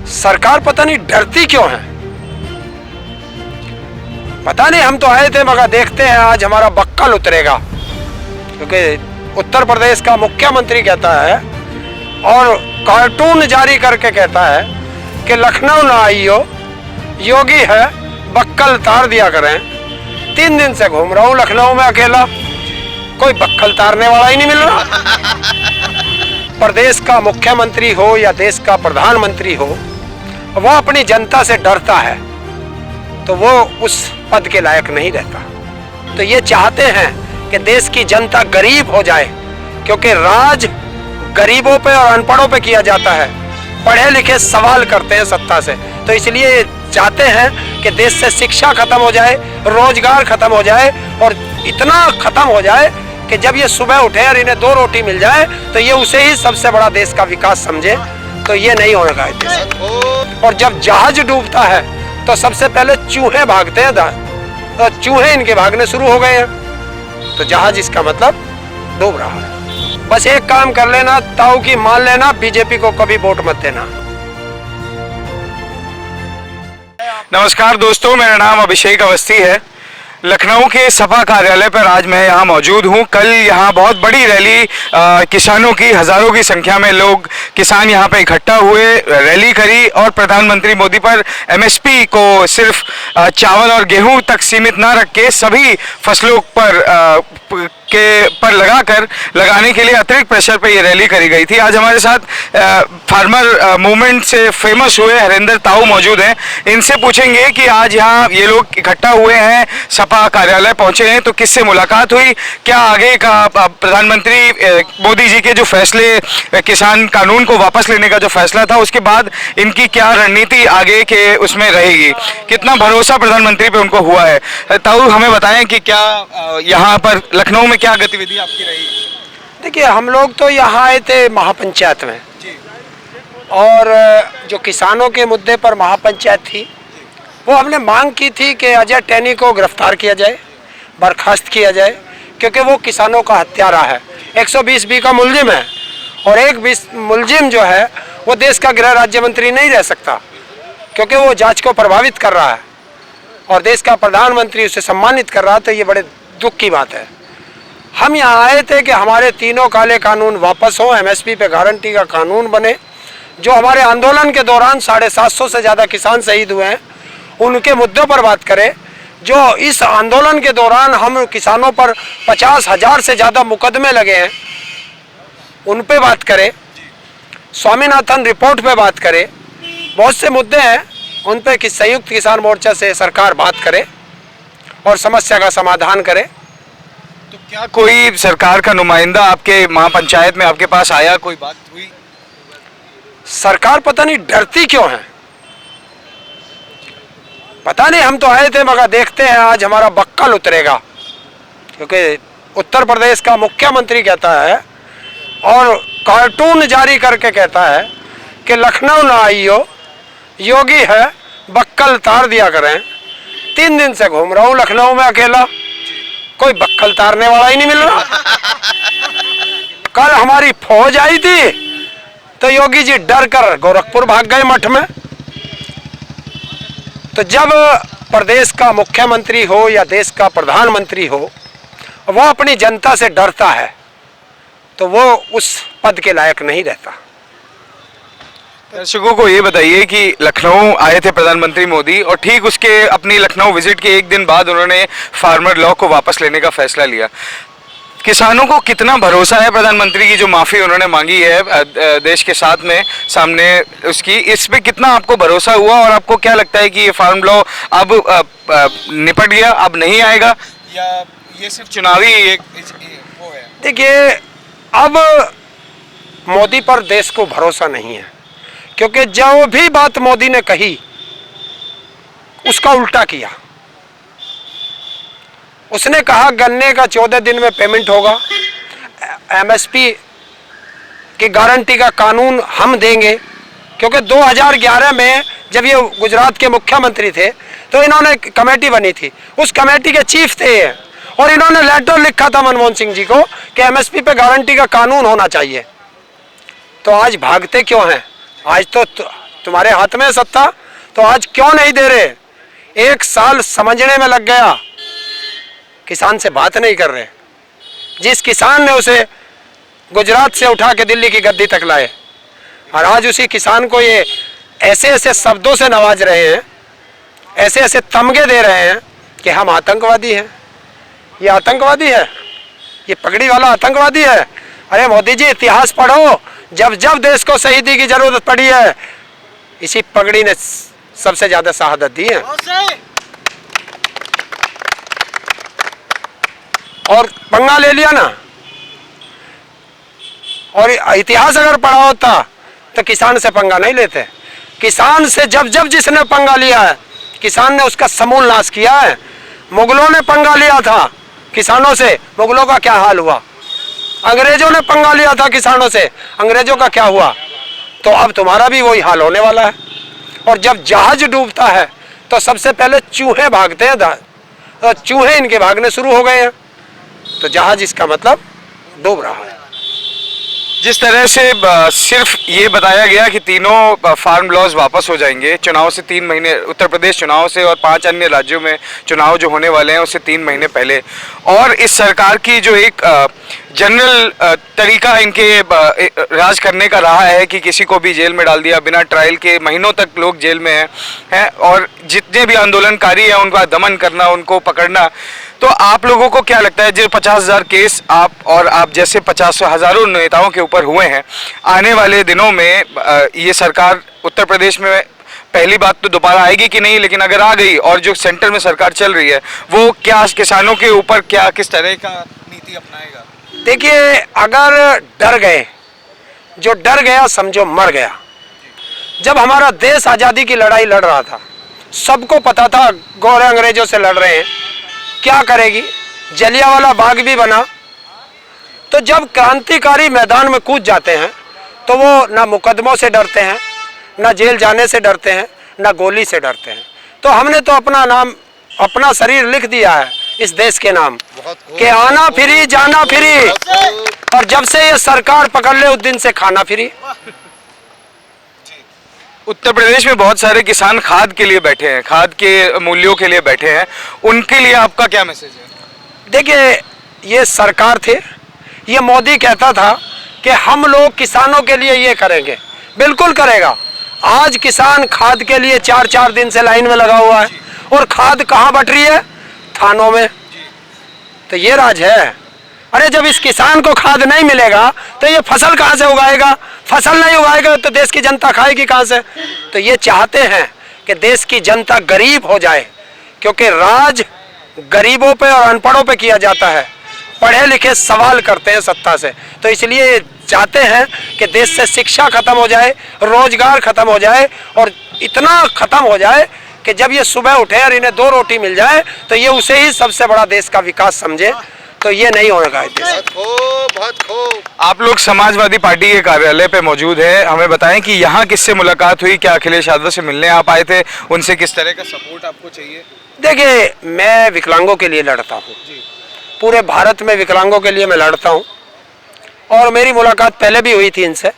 सरकार पता नहीं डरती क्यों है, पता नहीं। हम तो आए थे मगर देखते हैं आज हमारा बक्कल उतरेगा, क्योंकि उत्तर प्रदेश का मुख्यमंत्री कहता है और कार्टून जारी करके कहता है कि लखनऊ ना आइयो, योगी है बक्कल तार दिया करें। 3 दिन से घूम रहा हूं लखनऊ में अकेला, कोई बक्कल तारने वाला ही नहीं मिल रहा। प्रदेश का मुख्यमंत्री हो या देश का प्रधानमंत्री हो, वो अपनी जनता से डरता है तो वो उस पद के लायक नहीं रहता। तो ये चाहते हैं कि देश की जनता गरीब हो जाए, क्योंकि राज गरीबों पे और अनपढ़ों पे किया जाता है, पढ़े लिखे सवाल करते हैं सत्ता से। तो इसलिए चाहते हैं कि देश से शिक्षा खत्म हो जाए, रोजगार खत्म हो जाए, और इतना खत्म हो जाए कि जब ये सुबह उठे और इन्हें 2 रोटी मिल जाए तो ये उसे ही सबसे बड़ा देश का विकास समझे। तो ये नहीं होगा देश। और जब जहाज डूबता है तो सबसे पहले चूहे भागते हैं, तो चूहे इनके भागने शुरू हो गए हैं, तो जहाज इसका मतलब डूब रहा है। बस एक काम कर लेना, ताऊ की मान लेना, बीजेपी को कभी वोट मत देना। नमस्कार दोस्तों, मेरा नाम अभिषेक अवस्थी है। लखनऊ के सपा कार्यालय पर आज मैं यहाँ मौजूद हूँ। कल यहाँ बहुत बड़ी रैली किसानों की, हजारों की संख्या में लोग किसान यहाँ पे इकट्ठा हुए, रैली करी और प्रधानमंत्री मोदी पर एमएसपी को सिर्फ चावल और गेहूं तक सीमित ना रख के सभी फसलों पर लगाने के लिए अतिरिक्त प्रेशर पे ये रैली करी गई थी। आज हमारे साथ फार्मर मूवमेंट से फेमस हुए हरेंद्र ताऊ मौजूद हैं। इनसे पूछेंगे कि आज यहाँ ये लोग इकट्ठा हुए हैं, सपा कार्यालय पहुंचे हैं, तो किससे मुलाकात हुई, क्या आगे का प्रधानमंत्री मोदी जी के जो फैसले, किसान कानून को वापस लेने का जो फैसला था, उसके बाद इनकी क्या रणनीति आगे के उसमें रहेगी, कितना भरोसा प्रधानमंत्री पे उनको हुआ है। ताऊ हमें बताएं कि क्या यहाँ पर लखनऊ में क्या गतिविधि आपकी रही? देखिए, हम लोग तो यहाँ आए थे महापंचायत में, और जो किसानों के मुद्दे पर महापंचायत थी, वो हमने मांग की थी कि अजय टैनी को गिरफ्तार किया जाए, बर्खास्त किया जाए, क्योंकि वो किसानों का हत्यारा है। 120B का मुलजिम है, और एक मुलजिम जो है वो देश का गृह राज्य मंत्री नहीं रह सकता, क्योंकि वो जांच को प्रभावित कर रहा है और देश का प्रधानमंत्री उसे सम्मानित कर रहा है। तो ये बड़े दुख की बात है। हम यहाँ आए थे कि हमारे तीनों काले कानून वापस हो, एमएसपी पे गारंटी का कानून बने। जो हमारे आंदोलन के दौरान 750 से ज़्यादा किसान शहीद हुए हैं, उनके मुद्दों पर बात करें। जो इस आंदोलन के दौरान हम किसानों पर 50,000 से ज़्यादा मुकदमे लगे हैं, उन पे बात करें। स्वामीनाथन रिपोर्ट पे बात करें। बहुत से मुद्दे हैं, उन पे कि संयुक्त किसान मोर्चा से सरकार बात करे और समस्या का समाधान करे। तो क्या कोई सरकार का नुमाइंदा आपके महापंचायत में आपके पास आया, कोई बात हुई? सरकार पता नहीं डरती क्यों है, पता नहीं। हम तो आए थे मगर देखते हैं आज हमारा बक्कल उतरेगा, क्योंकि उत्तर प्रदेश का मुख्यमंत्री कहता है और कार्टून जारी करके कहता है कि लखनऊ ना आइयो, योगी है बक्कल तार दिया करें। 3 दिन से घूम रहा हूं लखनऊ में अकेला, कोई बक्कल तारने वाला ही नहीं मिल रहा। कल हमारी फौज आई थी तो योगी जी डर कर गोरखपुर भाग गए मठ में। तो जब प्रदेश का मुख्यमंत्री हो या देश का प्रधानमंत्री हो, वो अपनी जनता से डरता है तो वो उस पद के लायक नहीं रहता। दर्शकों को ये बताइए कि लखनऊ आए थे प्रधानमंत्री मोदी, और ठीक उसके अपनी लखनऊ विजिट के 1 दिन बाद उन्होंने फार्मर लॉ को वापस लेने का फैसला लिया। किसानों को कितना भरोसा है प्रधानमंत्री की जो माफ़ी उन्होंने मांगी है देश के साथ में सामने उसकी, इस पे कितना आपको भरोसा हुआ, और आपको क्या लगता है कि ये फार्म लॉ अब निपट गया, अब नहीं आएगा, या ये सिर्फ चुनावी वो है? देखिए, अब मोदी पर देश को भरोसा नहीं है, क्योंकि जो भी बात मोदी ने कही उसका उल्टा किया। उसने कहा गन्ने का 14 दिन में पेमेंट होगा, एमएसपी की गारंटी का कानून हम देंगे, क्योंकि 2011 में जब ये गुजरात के मुख्यमंत्री थे तो इन्होंने कमेटी बनी थी, उस कमेटी के चीफ थे ये, और इन्होंने लेटर लिखा था मनमोहन सिंह जी को कि एमएसपी पे गारंटी का कानून होना चाहिए। तो आज भागते क्यों हैं? आज तो तुम्हारे हाथ में है सत्ता, तो आज क्यों नहीं दे रहे? 1 साल समझने में लग गया, किसान से बात नहीं कर रहे। जिस किसान ने उसे गुजरात से उठा के दिल्ली की गद्दी तक लाए, और आज उसी किसान को ये ऐसे ऐसे शब्दों से नवाज रहे हैं, ऐसे ऐसे तमगे दे रहे हैं कि हम आतंकवादी हैं। ये आतंकवादी है, ये पगड़ी वाला आतंकवादी है। अरे मोदी जी, इतिहास पढ़ो, जब जब देश को शहीदी की जरूरत पड़ी है, इसी पगड़ी ने सबसे ज्यादा शहादत दी है। और पंगा ले लिया ना। और इतिहास अगर पढ़ा होता तो किसान से पंगा नहीं लेते। किसान से जब जब जिसने पंगा लिया है, किसान ने उसका समूल नाश किया है। मुगलों ने पंगा लिया था किसानों से, मुगलों का क्या हाल हुआ? अंग्रेजों ने पंगा लिया था किसानों से, अंग्रेजों का क्या हुआ? तो अब तुम्हारा भी वही हाल होने वाला है। और जब जहाज डूबता है तो सबसे पहले चूहे भागते हैं, तो चूहे इनके भागने शुरू हो गए हैं, तो जहाज इसका मतलब डूब रहा है। जिस तरह से सिर्फ ये बताया गया कि तीनों फार्म लॉज वापस हो जाएंगे चुनाव से 3 महीने, उत्तर प्रदेश चुनाव से और 5 अन्य राज्यों में चुनाव जो होने वाले हैं उससे 3 महीने पहले, और इस सरकार की जो एक जनरल तरीका इनके राज करने का रहा है कि किसी को भी जेल में डाल दिया, बिना ट्रायल के महीनों तक लोग जेल में हैं, और जितने भी आंदोलनकारी हैं उनका दमन करना, उनको पकड़ना। तो आप लोगों को क्या लगता है, जो 50,000 केस आप जैसे 50 हजारों नेताओं के ऊपर हुए हैं, आने वाले दिनों में ये सरकार उत्तर प्रदेश में पहली बात तो दोबारा आएगी कि नहीं, लेकिन अगर आ गई और जो सेंटर में सरकार चल रही है वो क्या किसानों के ऊपर क्या किस तरह का नीति अपनाएगा? देखिए, अगर डर गए, जो डर गया समझो मर गया। जब हमारा देश आज़ादी की लड़ाई लड़ रहा था, सबको पता था गोरे अंग्रेजों से लड़ रहे हैं, क्या करेगी, जलियांवाला बाग भी बना। तो जब क्रांतिकारी मैदान में कूद जाते हैं तो वो ना मुकदमों से डरते हैं, ना जेल जाने से डरते हैं, ना गोली से डरते हैं। तो हमने तो अपना नाम, अपना शरीर लिख दिया है इस देश के नाम कि आना फ्री जाना फ्री, और जब से ये सरकार पकड़ ले उस दिन से खाना फ्री। उत्तर प्रदेश में बहुत सारे किसान खाद के लिए बैठे हैं, खाद के मूल्यों के लिए बैठे हैं, उनके लिए आपका क्या मैसेज है? देखिए, ये सरकार थे, ये मोदी कहता था कि हम लोग किसानों के लिए ये करेंगे, बिल्कुल करेगा। आज किसान खाद के लिए 4-4 दिन से लाइन में लगा हुआ है, और खाद कहाँ बट रही है? थानों में। तो ये राज है। अरे जब इस किसान को खाद नहीं मिलेगा तो ये फसल कहाँ से उगाएगा? फसल नहीं उगाएगा तो देश की जनता खाएगी कहाँ से? तो ये चाहते हैं कि देश की जनता गरीब हो जाए, क्योंकि राज गरीबों पे और अनपढ़ों पे किया जाता है। पढ़े लिखे सवाल करते हैं सत्ता से, तो इसलिए चाहते हैं कि देश से शिक्षा खत्म हो जाए, रोजगार खत्म हो जाए, और इतना खत्म हो जाए कि जब ये सुबह उठे और इन्हें 2 रोटी मिल जाए तो ये उसे ही सबसे बड़ा देश का विकास समझे। तो ये नहीं होगा देश। बहुत खूब। आप लोग समाजवादी पार्टी के कार्यालय पे मौजूद है, हमें बताएं कि यहाँ किससे मुलाकात हुई, क्या अखिलेश यादव से मिलने आप आए थे, उनसे किस तरह का सपोर्ट आपको चाहिए? देखिए, मैं विकलांगों के लिए लड़ता हूँ, पूरे भारत में विकलांगों के लिए मैं लड़ता हूँ, और मेरी मुलाकात पहले भी हुई थी इनसे,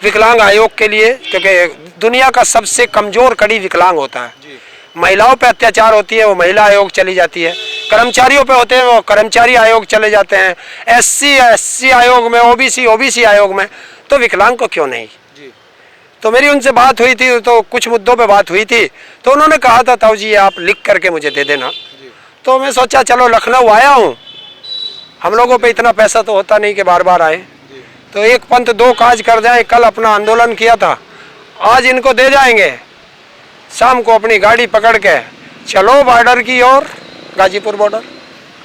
विकलांग आयोग के लिए, क्योंकि दुनिया का सबसे कमजोर कड़ी विकलांग होता है। महिलाओं पे अत्याचार होती है, वो महिला आयोग चली जाती है, कर्मचारियों पे होते हैं, वो कर्मचारी आयोग चले जाते हैं, SC आयोग में, OBC आयोग में, तो विकलांग को क्यों नहीं? तो मेरी उनसे बात हुई थी, तो कुछ मुद्दों पे बात हुई थी, तो उन्होंने कहा था ताऊ जी आप लिख करके मुझे दे देना। तो मैं सोचा चलो लखनऊ आया हूँ, हम लोगों पे इतना पैसा तो होता नहीं कि बार बार आए, तो एक पंथ 2 काज कर जाए। कल अपना आंदोलन किया था, आज इनको दे जाएंगे, शाम को अपनी गाड़ी पकड़ के चलो बॉर्डर की ओर, गाजीपुर बॉर्डर।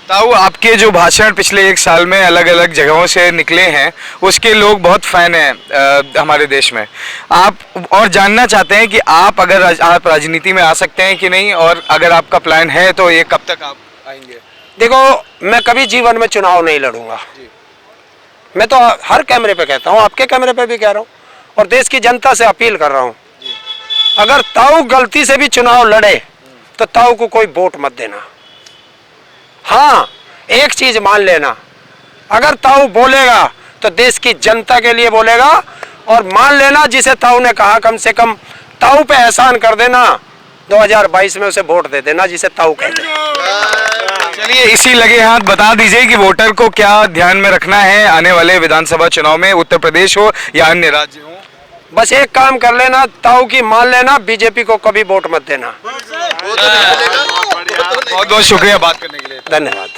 ताऊ, आपके जो भाषण पिछले 1 साल में अलग अलग जगहों से निकले हैं उसके लोग बहुत फैन हैं हमारे देश में। आप और जानना चाहते हैं कि आप अगर आप राजनीति में आ सकते हैं कि नहीं, और अगर आपका प्लान है तो ये कब तक आप आएंगे? देखो, मैं कभी जीवन में चुनाव नहीं लड़ूंगा, मैं तो हर कैमरे पे कहता हूँ, आपके कैमरे पे भी कह रहा हूँ, और देश की जनता से अपील कर रहा हूँ, अगर ताऊ गलती से भी चुनाव लड़े तो ताऊ को कोई वोट मत देना। हाँ, एक चीज मान लेना, अगर ताऊ बोलेगा तो देश की जनता के लिए बोलेगा, और मान लेना जिसे ताऊ ने कहा, कम से कम ताऊ पे एहसान कर देना, 2022 में उसे वोट दे देना जिसे ताऊ कहते हैं। चलिए इसी लगे हाथ बता दीजिए कि वोटर को क्या ध्यान में रखना है आने वाले विधानसभा चुनाव में, उत्तर प्रदेश हो या अन्य राज्य हो। बस एक काम कर लेना, ताऊ की मान लेना, बीजेपी को कभी वोट मत देना। बहुत बहुत शुक्रिया बात करने के लिए। धन्यवाद।